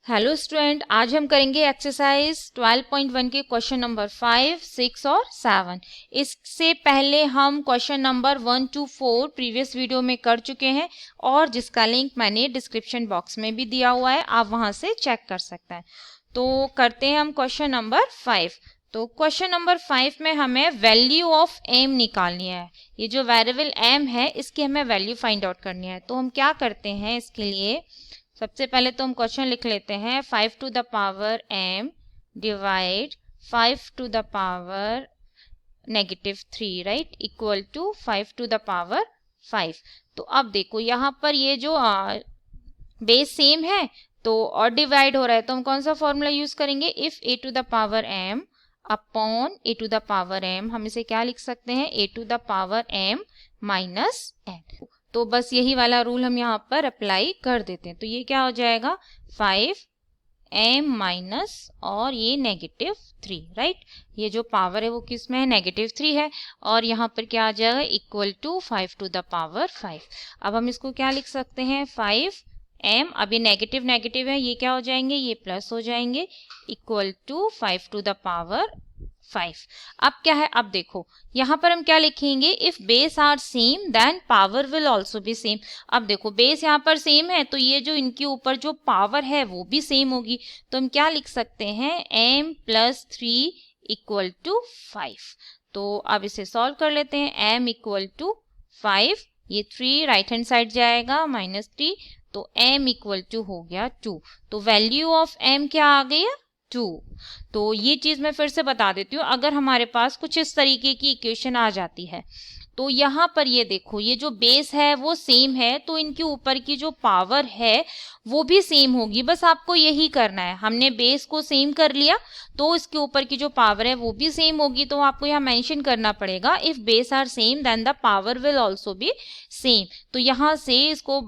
Hello student, आज हम करेंगे एक्सरसाइज 12.1 के क्वेश्चन नंबर 5, 6 और 7। इससे पहले हम question number 1 to 4 previous video में कर चुके हैं और जिसका लिंक मैंने डिस्क्रिप्शन बॉक्स में भी दिया हुआ है, आप वहां से चेक कर सकते हैं। तो करते हैं हम क्वेश्चन नंबर 5। तो क्वेश्चन नंबर 5 में हमें वैल्यू ऑफ एम निकालनी है। ये जो वेरिएबल एम है इसकी हमें वैल्यू फाइंड आउट करनी है। तो हम क्या करते हैं, इसके लिए सबसे पहले तो हम क्वेश्चन लिख लेते हैं 5 to the power m divide 5 to the power -3, right, equal to 5 to the power 5। तो अब देखो यहाँ पर ये जो बेस सेम है तो और डिवाइड हो रहा है, तो हम कौन सा फॉर्मूला यूज करेंगे, if a to the power m upon a to the power m, हम इसे क्या लिख सकते हैं, a to the power m minus n। तो बस यही वाला रूल हम यहाँ पर अप्लाई कर देते हैं। तो ये क्या हो जाएगा 5m माइनस और ये -3, राइट। ये जो पावर है वो किस में है, -3 है, और यहाँ पर क्या आ जाएगा equal to 5 to the power 5। अब हम इसको क्या लिख सकते हैं, 5m, अब ये नेगेटिव नेगेटिव है, ये क्या हो जाएंगे, ये प्लस हो जाएंगे, equal to 5 to the power 5। अब क्या है, अब देखो यहाँ पर हम क्या लिखेंगे, if base are same then power will also be same. अब देखो बेस यहाँ पर सेम है तो ये जो इनके ऊपर जो पावर है वो भी सेम होगी। तो हम क्या लिख सकते हैं, m + 3 इक्वल टू 5। तो अब इसे सॉल्व कर लेते हैं, m इक्वल टू 5, ये 3 राइट हैंड साइड जाएगा, -3, तो m इक्वल टू हो गया 2। तो वैल्यू ऑफ m क्या आ गया, 2। तो ये चीज मैं फिर से बता देती हूँ, अगर हमारे पास कुछ इस तरीके की इक्वेशन आ जाती है तो यहाँ पर ये देखो, ये जो बेस है वो सेम है तो इनके ऊपर की जो पावर है वो भी सेम होगी। बस आपको यही करना है, हमने बेस को सेम कर लिया तो इसके ऊपर की जो पावर है वो भी सेम होगी। तो आपको यहाँ मेंशन करना पड़ेगा, if base are same then the power will also be same. तो यहाँ से इसको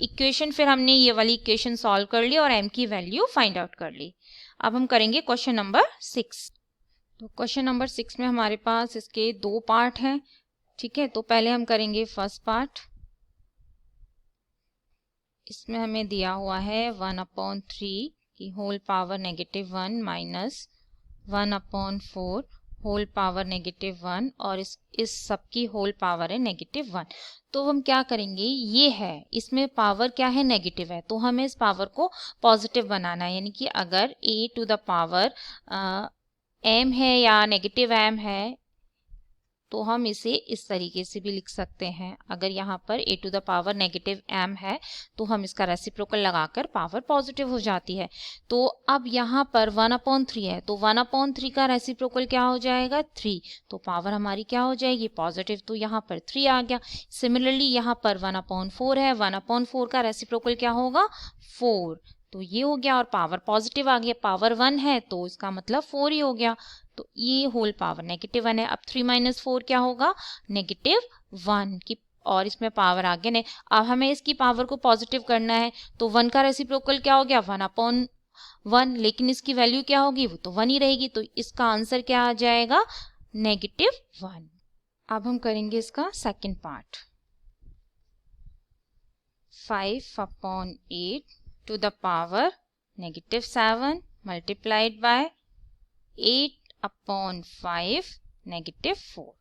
इक्वेशन फिर हमने ये वाली इक्वेशन सॉल्व कर ली और m की वैल्यू फाइंड आउट कर ली। अब हम करेंगे क्वेश्चन नंबर 6। तो क्वेश्चन नंबर 6 में हमारे पास इसके 2 पार्ट हैं, ठीक है। तो पहले हम करेंगे फर्स्ट पार्ट। इसमें हमें दिया हुआ है 1/3 की whole power -1 minus 1/4 whole power -1 और इस सब की होल पावर है -1। तो हम क्या करेंगे, ये है इसमें पावर क्या है, नेगेटिव है, तो हमें इस पावर को पॉजिटिव बनाना है। यानी कि अगर a to the power m है या -m है तो हम इसे इस तरीके से भी लिख सकते हैं। अगर यहाँ पर a to the power -m है तो हम इसका रेसिप्रोकल लगाकर पावर पॉजिटिव हो जाती है। तो अब यहाँ पर 1/3 है तो 1/3 का रेसिप्रोकल क्या हो जाएगा, 3। तो पावर हमारी क्या हो जाएगी, पॉजिटिव, तो यहाँ पर 3 आ गया। सिमिलरली यहाँ पर 1/4 है, 1/4 का रेसिप्रोकल क्या होगा, 4, तो ये हो गया, और पावर पॉजिटिव आ गया, पावर 1 है तो इसका मतलब 4 ही हो गया। तो ये होल पावर -1 है। अब 3 - 4 क्या होगा, -1 की, और इसमें पावर आगे नहीं। अब हमें इसकी पावर को पॉजिटिव करना है तो 1 का रेसिप्रोकल क्या हो गया, 1/1, लेकिन इसकी वैल्यू क्या होगी, वो तो 1 ही रहेगी। तो इसका आंसर क्या आ जाएगा, -1। अब हम करेंगे इसका second part. 5/8 to the power -7 multiplied by 8/5 -4।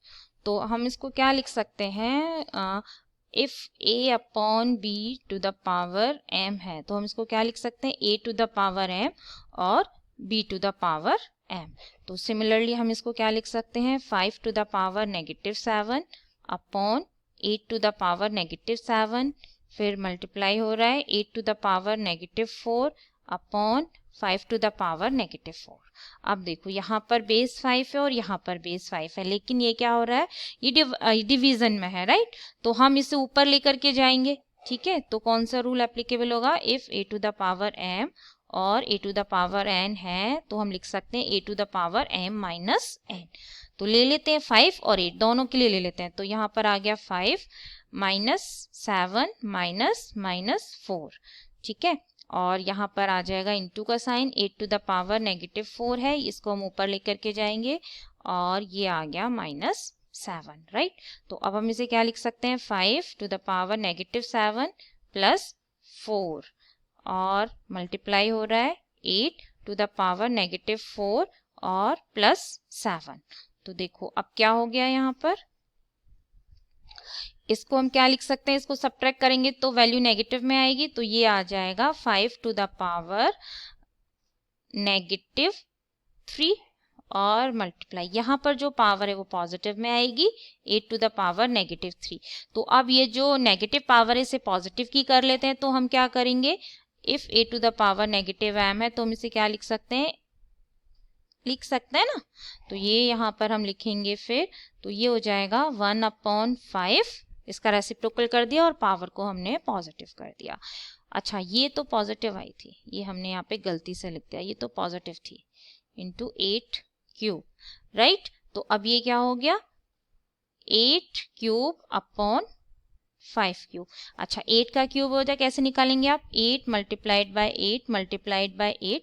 तो हम इसको क्या लिख सकते हैं, if a/b to the power m है तो हम इसको क्या लिख सकते हैं, a to the power m और b to the power m। तो सिमिलरली हम इसको क्या लिख सकते हैं, 5 to the power -7 upon 8 to the power -7, फिर मल्टीप्लाई हो रहा है 8 to the power -4 upon 5 to the power -4। अब देखो यहाँ पर बेस 5 है और यहाँ पर बेस 5 है, लेकिन ये क्या हो रहा है, ये डिवीजन में है, राइट। तो हम इसे ऊपर लेकर के जाएंगे, ठीक है। तो कौन सा रूल एप्लीकेबल होगा, if a to the power m और a to the power n है तो हम लिख सकते हैं a to the power m minus n। तो ले लेते हैं 5 और 8 दोनों के लिए ले लेते हैं। तो यहाँ पर आ गया 5 -7 -4, ठीक है। और यहाँ पर आ जाएगा इनटू का साइन, 8 to the power -4 है, इसको हम ऊपर लेकर के जाएंगे और ये आ गया -7, राइट। तो अब हम इसे क्या लिख सकते हैं, 5 to the power -7 + 4 और मल्टीप्लाई हो रहा है 8 टू द पावर -4 और +7। तो देखो अब क्या हो गया यहाँ पर, इसको हम क्या लिख सकते हैं, इसको सब्ट्रैक्ट करेंगे तो वैल्यू नेगेटिव में आएगी, तो ये आ जाएगा 5 टू द पावर -3 और मल्टीप्लाई, यहाँ पर जो पावर है वो पॉजिटिव में आएगी 8 टू द पावर -3। तो अब ये जो नेगेटिव पावर है इसे पॉजिटिव की कर लेते हैं, तो हम क्या करेंगे, if a to the power -m है तो हम इसे क्या लिख सकते हैं ना, तो ये यहाँ पर हम लिखेंगे फिर, तो ये हो जाएगा 1/5, इसका रेसिप्रोकल कर दिया और पावर को हमने पॉजिटिव कर दिया। अच्छा ये तो पॉजिटिव आई थी, ये हमने यहाँ पे गलती से लिख दिया, ये तो पॉजिटिव थी, इंटू 8 क्यूब, राइट। तो अब ये क्या हो गया 8 क्यूब अपॉन 5 क्यूब। अच्छा 8 का क्यूब हो जाए कैसे निकालेंगे आप, 8 multiplied by 8 multiplied by 8,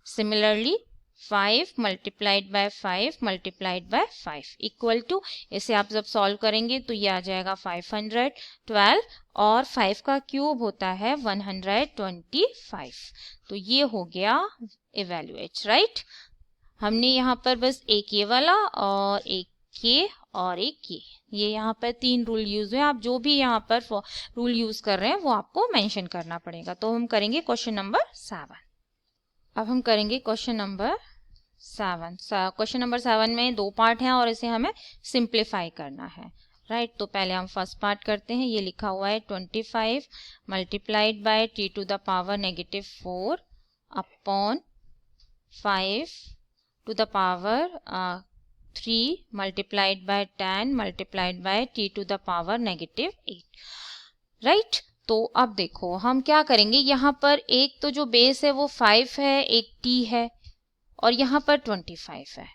similarly 5 multiplied by 5 multiplied by 5 equal to, इसे आप जब सॉल्व करेंगे तो ये आ जाएगा 512 और 5 का क्यूब होता है 125। तो ये हो गया इवैल्यूएट, राइट। हमने यहाँ पर बस एक ये वाला और एक ये और एक ये यहाँ पर 3 रूल यूज हुए, आप जो भी यहाँ पर रूल यूज कर रहे हैं वो आपको मेंशन करना पड़ेगा। तो हम करेंगे क्वेश्चन नंबर 7। अब हम करेंगे क्वेश्चन नंबर 7। क्वेश्चन नंबर 7 में 2 पार्ट हैं और इसे हमें सिंप्लीफाई करना है, राइट। तो पहले हम फर्स्ट पार्ट करते हैं, ये लिखा हुआ है 25 multiplied by t to the power -4 upon 5 to the power 3 multiplied by 10 multiplied by t to the power -8, right. तो अब देखो हम क्या करेंगे, यहाँ पर एक तो जो बेस है वो 5 है, एक t है और यहाँ पर 25 है।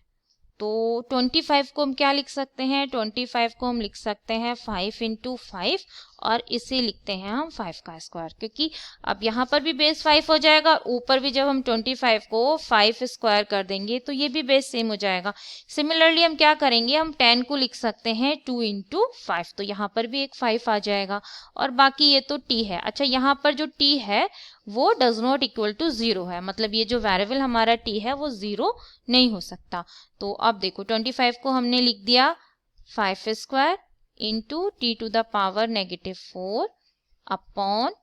तो 25 को हम क्या लिख सकते हैं, 25 को हम लिख सकते हैं 5 इंटू 5 और इसे लिखते हैं हम 5 का स्क्वायर, क्योंकि अब यहाँ पर भी बेस 5 हो जाएगा और ऊपर भी जब हम 25 को 5 स्क्वायर कर देंगे तो ये भी बेस सेम हो जाएगा। सिमिलरली हम क्या करेंगे, हम 10 को लिख सकते हैं 2 इंटू 5, तो यहाँ पर भी एक 5 आ जाएगा और बाकी ये तो t है। अच्छा यहाँ पर जो t है वो डज नॉट इक्वल टू 0 है, मतलब ये जो वेरिएबल हमारा t है वो 0 नहीं हो सकता। तो अब देखो 25 को हमने लिख दिया 5 square into t to the power -4 upon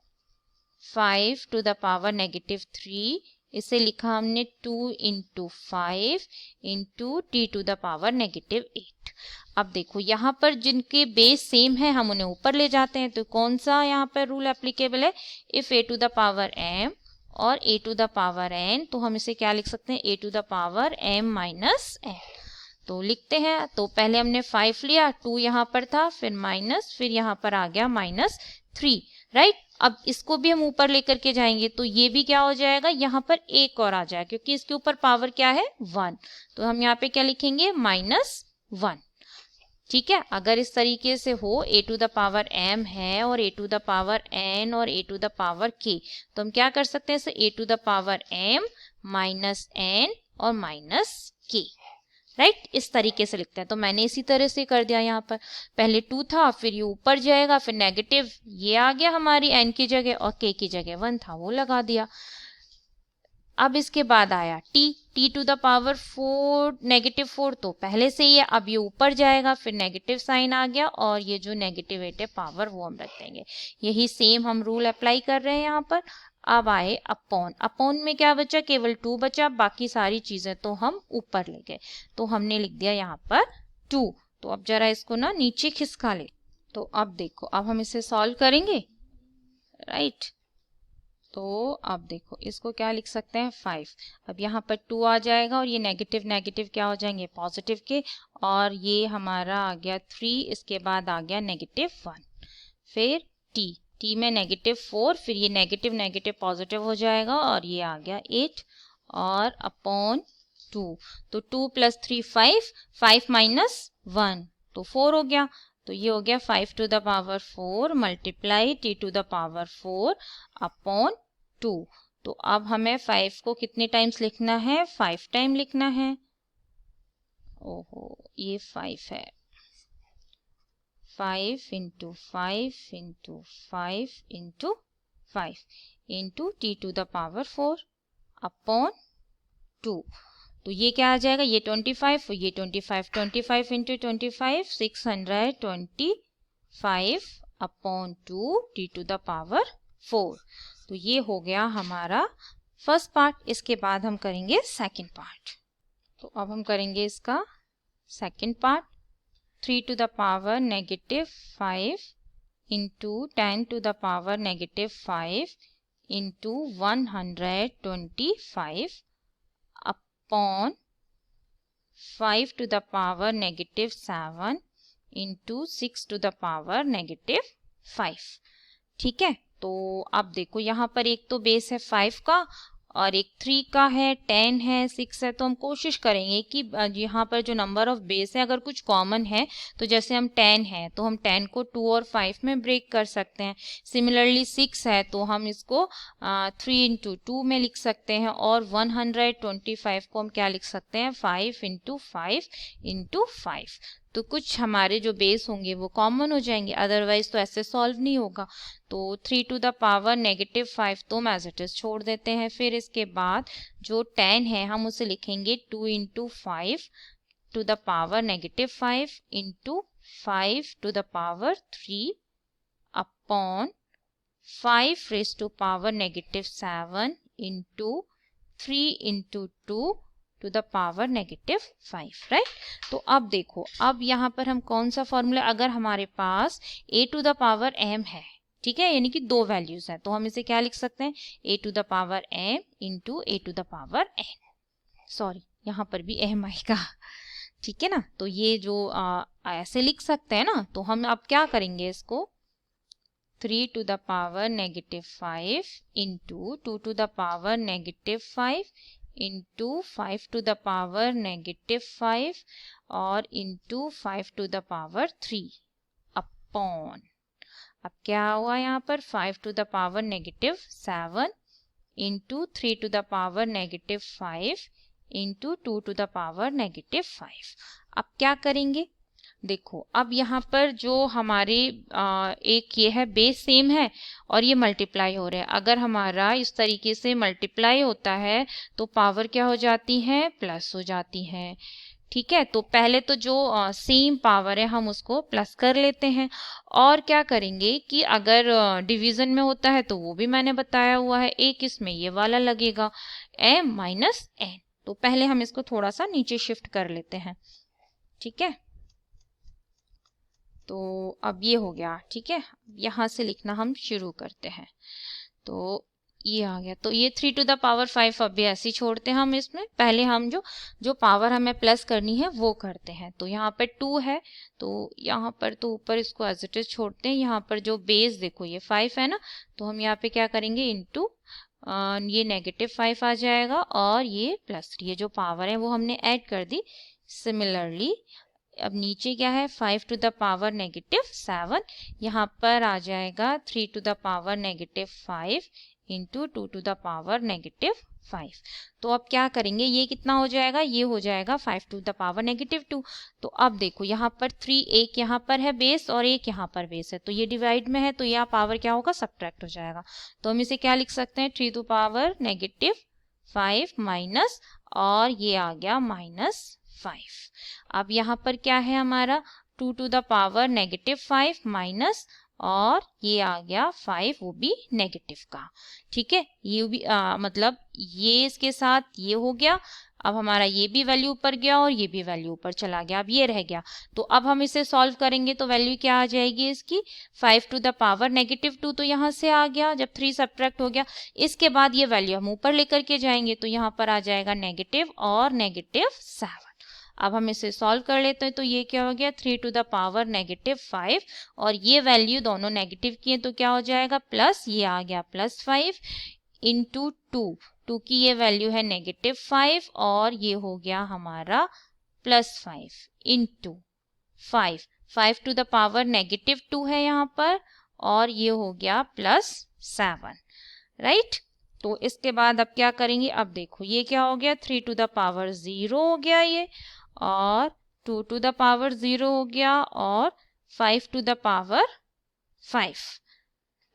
5 to the power -3, इसे लिखा हमने 2 into 5 into t to the power -8। अब देखो यहाँ पर जिनके बेस सेम है हम उन्हें ऊपर ले जाते हैं, तो कौन सा यहाँ पर रूल एप्लीकेबल है, if a to the power m और a to the power n, तो हम इसे क्या लिख सकते हैं, a to the power m minus n। तो लिखते हैं, तो पहले हमने 5 लिया, 2 यहाँ पर था, फिर माइनस, फिर यहाँ पर आ गया -3, राइट। अब इसको भी हम ऊपर लेकर के जाएंगे तो ये भी क्या हो जाएगा, यहाँ पर एक और आ जाएगा क्योंकि इसके ऊपर पावर क्या है 1, तो हम यहाँ पे क्या लिखेंगे -1, ठीक है। अगर इस तरीके से हो a to the power m है और a to the power n और a to the power k, तो हम क्या कर सकते हैं, a to the power m minus n और माइनस k, राइट, इस तरीके से लिखते हैं। तो मैंने इसी तरह से कर दिया, यहाँ पर पहले 2 था, फिर ये ऊपर जाएगा, फिर नेगेटिव ये आ गया हमारी n की जगह और k की जगह 1 था वो लगा दिया। अब इसके बाद आया t टू द पावर 4 -4, तो पहले से ही है, अब ये ऊपर जाएगा, फिर नेगेटिव साइन आ गया और ये जो नेगेटिव पावर वो हम रख देंगे। यही सेम हम रूल अप्लाई कर रहे हैं यहाँ पर। अब आए अपॉन में क्या बचा, केवल 2 बचा, बाकी सारी चीजें तो हम ऊपर ले गए, तो हमने लिख दिया यहाँ पर 2। तो अब जरा इसको ना नीचे खिसका ले, तो अब देखो अब हम इसे सॉल्व करेंगे, राइट। तो अब देखो इसको क्या लिख सकते हैं 5, अब यहाँ पर 2 आ जाएगा और ये नेगेटिव नेगेटिव क्या हो जाएंगे पॉजिटिव के, और ये हमारा आ गया 3, इसके बाद आ गया -1, फिर t में -4, फिर ये नेगेटिव नेगेटिव पॉजिटिव हो जाएगा और ये आ गया 8 और अपॉन 2, तो 2 + 3 5, 5 - 1 तो 4 हो गया, तो ये हो गया 5 to the power 4 multiply t to the power 4 upon 2। तो अब हमें 5 को कितने टाइम्स लिखना है, 5 टाइम लिखना है। ओहो ये 5 है, 5 into 5 into 5 into 5 into T to the power 4 upon 2। तो ये क्या आ जाएगा, ये 25 और ये 25, 25 into 25 625 upon 2 T to the power 4। तो ये हो गया हमारा फर्स्ट पार्ट। इसके बाद हम करेंगे सेकंड पार्ट। तो अब हम करेंगे इसका second part. 3 to the power -5 into 10 to the power -5 into 125 upon 5 to the power -7 into 6 to the power -5। ठीक है, तो अब देखो यहाँ पर एक तो बेस है 5 का और एक 3 का है, 10 है, 6 है। तो हम कोशिश करेंगे कि यहाँ पर जो नंबर ऑफ बेस है अगर कुछ कॉमन है तो जैसे हम 10 है तो हम 10 को 2 और 5 में ब्रेक कर सकते हैं। सिमिलरली 6 है तो हम इसको 3 इंटू 2 में लिख सकते हैं और 125 को हम क्या लिख सकते हैं, 5 इंटू 5 इंटू 5। तो कुछ हमारे जो बेस होंगे वो कॉमन हो जाएंगे, अदरवाइज तो ऐसे सॉल्व नहीं होगा। तो 3 टू द पावर -5 तो हम एज इट इज छोड़ देते हैं। फिर इसके बाद जो 10 है हम उसे लिखेंगे 2 into 5 to the power -5 into 5 to the power 3 upon 5 raise to power -7 into 3 into 2 to the power -5, right. तो अब देखो, अब यहाँ पर हम कौन सा फॉर्मूला, अगर हमारे पास a to the power m है, ठीक है, यानी कि 2 वैल्यूज है, तो हम इसे क्या लिख सकते हैं, a to the power m into a to the power n। Sorry, यहाँ पर भी m आएगा, ठीक है ना। तो ये जो ऐसे लिख सकते हैं ना, तो हम अब क्या करेंगे इसको 3 to the power -5 into 2 to the power -5 into 5 to the power -5 और into 5 to the power 3 upon, अब क्या हुआ यहाँ पर 5 to the power -7 into 3 to the power -5 into 2 to the power -5। अब क्या करेंगे, देखो अब यहाँ पर जो हमारे एक ये है बेस सेम है और ये मल्टीप्लाई हो रहा है। अगर हमारा इस तरीके से मल्टीप्लाई होता है तो पावर क्या हो जाती है, प्लस हो जाती है। ठीक है, तो पहले तो जो सेम पावर है हम उसको प्लस कर लेते हैं। और क्या करेंगे कि अगर डिवीजन में होता है तो वो भी मैंने बताया हुआ है, एक इसमें ये वाला लगेगा m माइनस n। तो पहले हम इसको थोड़ा सा नीचे शिफ्ट कर लेते हैं, ठीक है। तो अब ये हो गया, ठीक है। यहाँ से लिखना हम शुरू करते हैं। तो ये आ गया, तो ये 3 टू द पावर 5 अब भी ऐसे ही छोड़ते हैं हम। इसमें पहले हम जो पावर हमें प्लस करनी है वो करते हैं। तो यहाँ पर 2 है तो यहाँ पर तो ऊपर इसको एज इट इज छोड़ते हैं। यहाँ पर जो बेस देखो ये 5 है ना, तो हम यहाँ पे क्या करेंगे इंटू ये -5 आ जाएगा और ये +3, ये जो पावर है वो हमने ऐड कर दी। सिमिलरली अब नीचे क्या है 5 टू द पावर -7, यहाँ पर आ जाएगा 3 to the power -5 into 2 to the power -5। तो अब क्या करेंगे, ये कितना हो जाएगा, ये हो जाएगा 5 टू द पावर -2। तो अब देखो यहाँ पर 3, एक यहाँ पर है बेस और एक यहाँ पर बेस है, तो ये डिवाइड में है तो यह पावर क्या होगा, सब्ट्रैक्ट हो जाएगा। तो हम इसे क्या लिख सकते हैं 3 टू पावर -5 माइनस, और ये आ गया -5। अब यहाँ पर क्या है हमारा 2 टू द पावर -5 माइनस, और ये आ गया 5 वो भी नेगेटिव का, ठीक है। ये भी मतलब ये इसके साथ ये हो गया। अब हमारा ये भी वैल्यू ऊपर गया और ये भी वैल्यू ऊपर चला गया, अब ये रह गया। तो अब हम इसे सॉल्व करेंगे तो वैल्यू क्या आ जाएगी इसकी 5 टू द पावर -2, तो यहाँ से आ गया जब 3 सब्ट्रैक्ट हो गया। इसके बाद ये वैल्यू हम ऊपर लेकर के जाएंगे तो यहाँ पर आ जाएगा नेगेटिव और -7। अब हम इसे सॉल्व कर लेते हैं तो ये क्या हो गया 3 टू द पावर -5, और ये वैल्यू दोनों नेगेटिव की है तो क्या हो जाएगा प्लस, ये आ गया +5 इंटू 2 की ये वैल्यू है -5 और ये हो गया हमारा +5 इंटू 5 टू द पावर -2 है यहाँ पर, और ये हो गया +7, राइट। तो इसके बाद अब क्या करेंगे, अब देखो ये क्या हो गया 3 टू द पावर 0 हो गया ये, और 2 टू द पावर 0 हो गया, और 5 टू द पावर 5,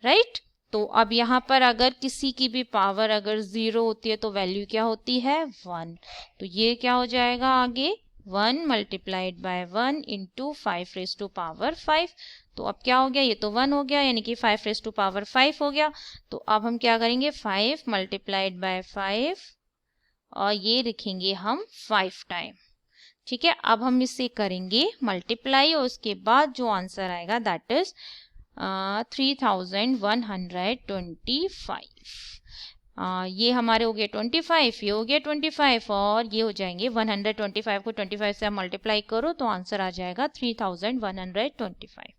राइट। तो अब यहाँ पर अगर किसी की भी पावर अगर 0 होती है तो वैल्यू क्या होती है 1। तो ये क्या हो जाएगा आगे 1 multiplied by 1 into 5 raise to power 5। तो अब क्या हो गया, ये तो 1 हो गया यानी कि 5 रेज टू पावर 5 हो गया। तो अब हम क्या करेंगे 5 मल्टीप्लाइड बाय 5 और ये लिखेंगे हम 5 टाइम। ठीक है, अब हम इससे करेंगे मल्टीप्लाई और उसके बाद जो आंसर आएगा दैट इज 3125। ये हमारे हो गए 25, ये हो गया 25 और ये हो जाएंगे 125 को 25 से आप मल्टीप्लाई करो तो आंसर आ जाएगा 3125।